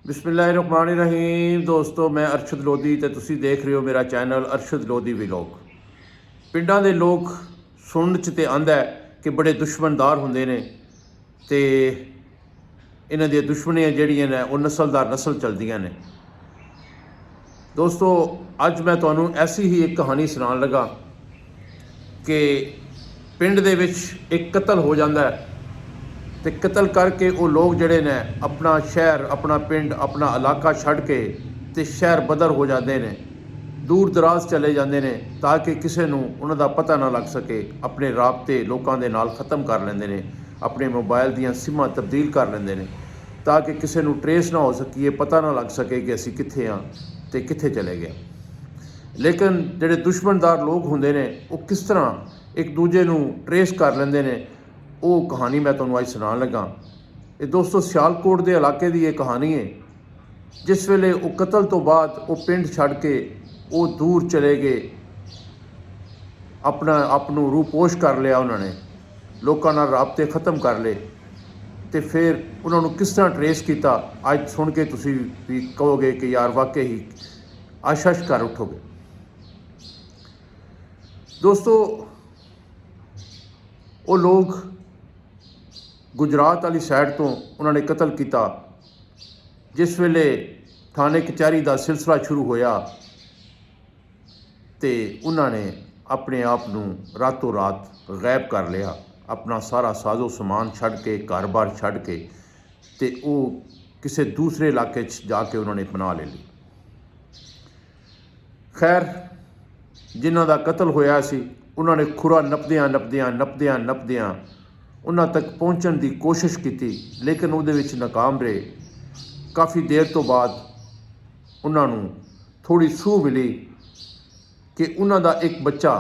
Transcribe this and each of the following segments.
बिस्मिल्लाहिर्रहमानिर्रहीम। दोस्तों, मैं अरशद लोधी ते तुसी देख रहे हो मेरा चैनल अरशद लोधी व्लॉग। पिंडां दे लोग सुनन च ते आंदा है कि बड़े दुश्मनदार होंदे ने ते इन्हां दी दुश्मनियां जिहड़ियां ने ओह नस्ल दर नस्ल चलदियां ने। दोस्तों, अज मैं तुहानूं ऐसी ही एक कहानी सुनान लगा कि पिंड दे विच एक कतल हो जाता है तो कतल करके वो लोग जड़े ने अपना शहर, अपना पिंड, अपना इलाका छड़ के तो शहर बदर हो जाते हैं, दूर दराज चले जाते हैं ताकि किसी को उन्हों पता ना लग सके। अपने राबते लोगों के नाल ख़त्म कर लेंदे ने, अपने मोबाइल दियां सिमां तब्दील कर लेंदे ने ताकि किसी को ट्रेस ना हो सके, पता ना लग सके कि असी कित्थे हाँ तो कित्थे चले गए। लेकिन जोड़े दुश्मनदार लोग होंदे ने वो किस तरह एक दूजे को ट्रेस कर लेंदे ने, वो कहानी मैं तुहानूं अज सुनान लगा। ये दोस्तों सियालकोट के इलाके की ये कहानी है। जिस वेले वो कतल तो बाद वो पिंड छड़ के वो दूर चले गए, अपना आपनूं रूपोश कर लिया, उन्होंने लोगों नाल राबते ख़त्म कर ले तो फिर उन्होंने किस तरह ट्रेस किया, अज सुन के तुसी भी कहोगे कि यार वाकई ही आशश कर उठोगे। दोस्तों, वो लोग गुजरात वाली साइड तो उन्होंने कतल किया। जिस वेले थाने कचहरी का सिलसिला शुरू होया तो उन्होंने अपने आप को रातों रात गायब कर लिया, अपना सारा साजो समान छड़ के, घर बार छड़ के तो वो किसी दूसरे इलाके जाके उन्होंने पनाह ले ली। खैर, जिन्हों का कतल होया सी उन्होंने खुरा नपदियां नपदियां नपदियां नपदियां उन्हां तक पहुँचने की कोशिश की, लेकिन वो नाकाम रहे। काफ़ी देर तो बाद उन्होंने थोड़ी सूह मिली कि उन्हां दा एक बच्चा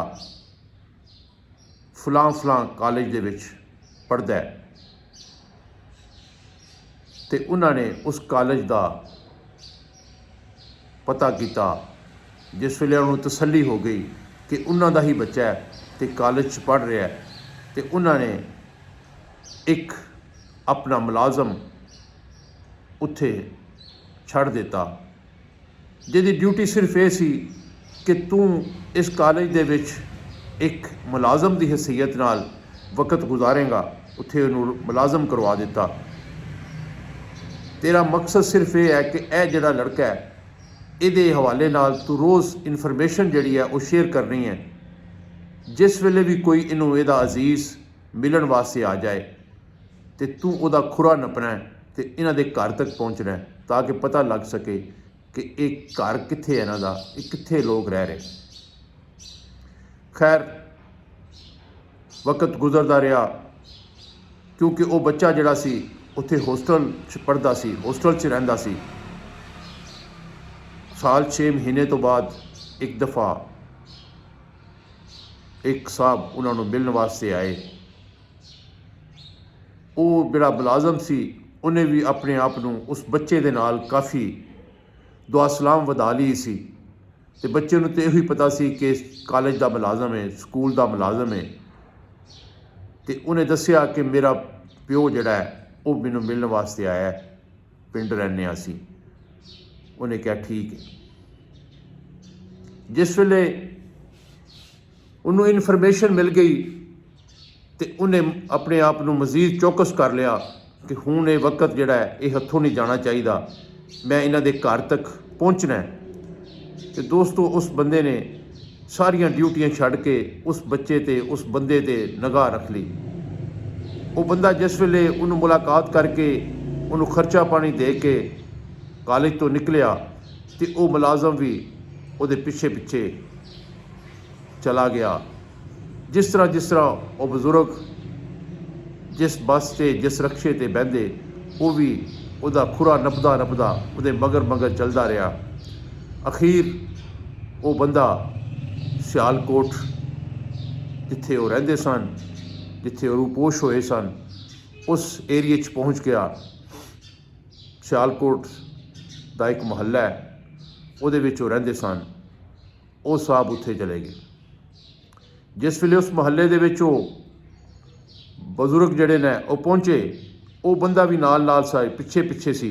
फलां फलां कॉलेज दे विच पढ़दा है तो उन्होंने उस कॉलेज का पता किया। जिस वेले उन्होंने तसल्ली हो गई कि उन्हां दा ही बच्चा है तो कॉलेज पढ़ रहा है, तो उन्होंने एक अपना मुलाजम उत्थे छड़ दिता, जिहदी ड्यूटी सिर्फ ये सी कि तू इस कॉलेज दे विच एक मुलाजम की हैसीयत नाल वक्त गुजारेगा। उत्थे उन्होंने मुलाजम करवा दिता। तेरा मकसद सिर्फ ये है कि यह जिहड़ा लड़का है ये हवाले नाल तू रोज़ इन्फॉर्मेशन जिहड़ी है वो शेयर करनी है। जिस वेले भी कोई इनू इहदा अजीज़ मिलन वास्ते आ जाए तो तू उहदा खुरा नपना है तो इन्हां दे घर तक पहुँचना है ताकि पता लग सके कि एक घर कित्थे है, इन्हां दा कित्थे लोग रह रहे। खैर, वक्त गुजरदा रहा क्योंकि वो बच्चा जिहड़ा सी उत्थे होस्टल च पढ़दा सी, होस्टल च रहिंदा सी। साल 6 महीने तो बाद एक दफ़ा एक साहब उन्होंने मिलने वास्ते आए। वो जिहड़ा मुलाजम सी उन्हें भी अपने आप को उस बच्चे के नाल काफ़ी दुआ सलाम वधा ली सी, तो बच्चे को तो यही पता सी कि कॉलेज का मुलाजम है, स्कूल का मुलाजम है। तो उन्हें दसिया कि मेरा प्यो जिहड़ा है वो मैनूं मिलने वास्ते आया है, पिंड रहने असी। उन्हें कहा ठीक है। जिस वेले उन्होंने इन्फॉर्मेशन मिल गई तो उन्हें अपने आप को मजीद चौकस कर लिया कि हुण ये वक्त जिहड़ा है ये हथों नहीं जाना चाहिए, मैं इन्हां दे घर तक पहुँचना है। तो दोस्तों, उस बंदे ने सारियां ड्यूटियां छड़ के उस बच्चे ते उस बंदे ते निगाह रख ली। वो बंदा जिस वेले उन्होंने मुलाकात करके उन्होंने खर्चा पानी दे के कॉलेज तो निकलिया तो वो मुलाजम भी उहदे पिछे पिछे चला गया। जिस तरह वो बजुर्ग जिस बस से जिस रक्शे ते बहंदे वो भी उहदा खुरा नपदा नपदा उहदे मगर मगर चलदा रहा। अखीर वो बंदा सियालकोट जिथे वो रहिंदे सन, जिथे वो रूपोश होए सन, उस एरिए च पहुँच गया। सियालकोट का एक मुहल्ला है, उहदे विच वो रहिंदे सन। वो साहब उत्थे चले गए। जिस वेले उस मुहल्ले दे विच वो बजुर्ग जिहड़े ने वो पहुँचे, वो बंदा भी नाल नाल सा पिछे पिछे सी।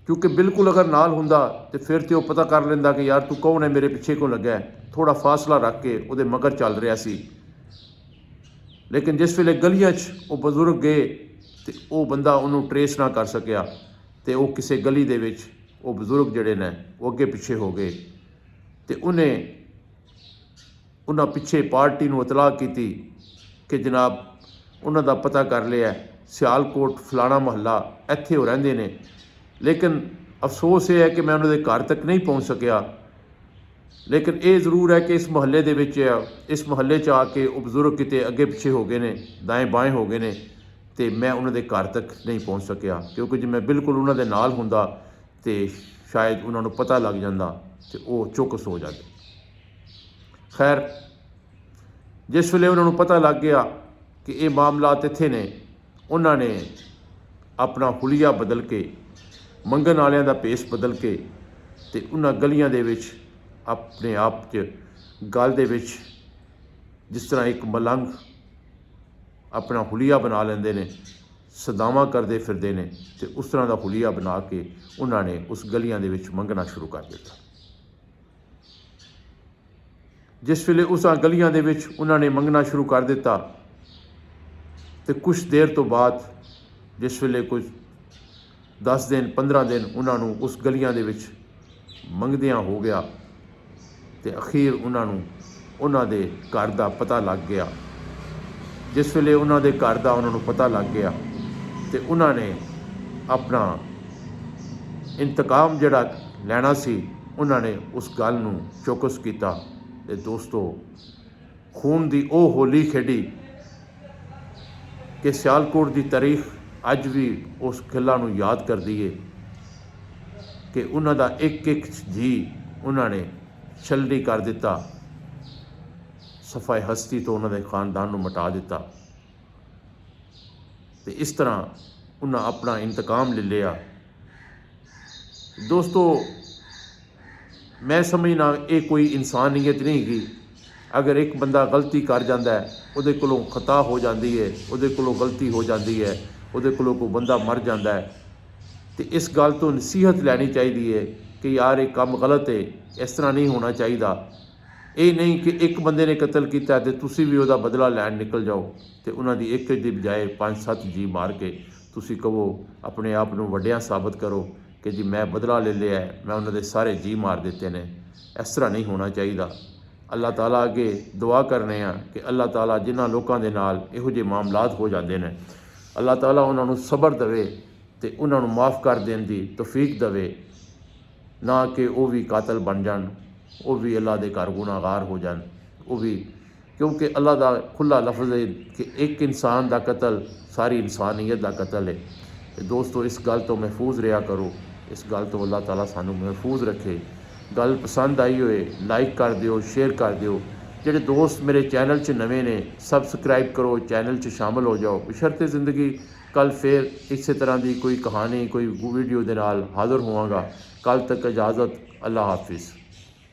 क्योंकि बिल्कुल अगर नाल हुंदा तो फिर तो पता कर लेंदा कि यार तू कौन है, मेरे पिछे क्यों लगा है। थोड़ा फासला रख के उहदे मगर चल रहा सी। लेकिन जिस वेले गलियां च वो बजुर्ग गए तो वो बंदा उन्होंने ट्रेस ना कर सकिया, तो वो किसी गली दे विच वो बजुर्ग जिहड़े ने वो अगे पिछे हो गए। तो उन्हें पिछे पार्टी नूं इतलाह की कि जनाब उन्हां दा पता कर लिया, सियालकोट फलाना महल्ला इत्थे वो रहिंदे ने। लेकिन अफसोस ये है कि मैं उन्होंने घर तक नहीं पहुँच सकिया। लेकिन ये जरूर है कि इस महल्ले दे विच इस महल्ले च आके वो बजुर्ग किते अगे पिछे हो गए ने, दाएँ बाएँ हो गए ने, तो मैं उन्होंने घर तक नहीं पहुँच सकिया। क्योंकि जो मैं बिल्कुल उन्होंने नाल हुंदा तो शायद उन्होंने पता लग जाता तो वो चौकस हो जाते। खैर जिस वेले उन्होंने पता लग गया कि ये मामलात इत्थे ने, उन्होंने अपना हुलिया बदल के, मंगन वालियां दा भेस बदल के, तो उन्होंने गलियां दे विच अपने आप च गल दे विच जिस तरह एक मलंग अपना हुलिया बना लेंदे ने, सदावां करते फिरदे ने, तो उस तरह का हुलिया बना के उन्होंने उस गलियां दे विच मंगना शुरू कर दिता। जिस वेले उस गलियां दे विच उन्होंने मंगना शुरू कर दिता तो कुछ देर तो बाद जिस वेले कुछ 10 दिन 15 दिन उन्होंने उस गलियां दे विच मंगदियां हो गया, तो अखीर उन्होंने घर का पता लग गया। जिस वेले उन्होंने घर का उन्होंने पता लग गया तो उन्होंने अपना इंतकाम जिहड़ा लैना सी, उन्होंने उस गल नूं चौकस किया। ते दोस्तों खून की वो होली खेडी कि सियालकोट की तारीख अज भी उस गल्लां नूं याद करदी है कि उन्हां दा एक एक जी उन्होंने छलनी कर दिता, सफाई हस्ती तो उन्होंने खानदान नूं मिटा दिता। तो इस तरह उन्हें अपना इंतकाम ले लिया। दोस्तों मैं समझना ये कोई इंसानियत नहीं की। अगर एक बंदा गलती कर जाता है, उहदे कोलों खता हो जाती है, उहदे कोलों गलती हो जाती है, उहदे कोलों कोई बंदा मर जाता है, तो इस गल तो नसीहत लैनी चाहिए कि यार ये काम गलत है, इस तरह नहीं होना चाहिए। ये नहीं कि एक बंदे ने कतल किया तो तुसी भी वह बदला लैन निकल जाओ, तो उन्होंने एक की बजाय 5-7 जी मार के तुसी कहो अपने आप को वड्डिया साबित करो कि जी मैं बदला ले लिया है, मैं उन्होंने सारे जी मार दिते ने। इस तरह नहीं होना चाहिए। अल्लाह ताला अगे दुआ करने कि अल्लाह ताला जिन्होंने लोगों के नाल इहो जिहे मामलात हो जाते हैं, अल्लाह ताला उन्होंने सबर देवे तो उन्होंने माफ़ कर देने की तौफीक देवे, ना कि वो भी कातल बन जान, वो भी अल्लाह के घर गुनाहगार हो जान। वो भी क्योंकि अल्लाह का खुला लफ्ज़ है कि एक इंसान का कतल सारी इंसानियत का कतल है। तो दोस्तों इस गल तो महफूज रहा करो, इस गल तो अल्लाह ताला सानू महफूज रखे। गल पसंद आई होए लाइक कर दियो, शेयर कर दियो। जेडे दोस्त मेरे चैनल च नवे ने सबसक्राइब करो, चैनल च शामिल हो जाओ। बशर्ते ज़िंदगी कल फिर इस तरह की कोई कहानी कोई वीडियो के नाल हाज़िर होवांगा। कल तक इजाज़त, अल्लाह हाफिज़।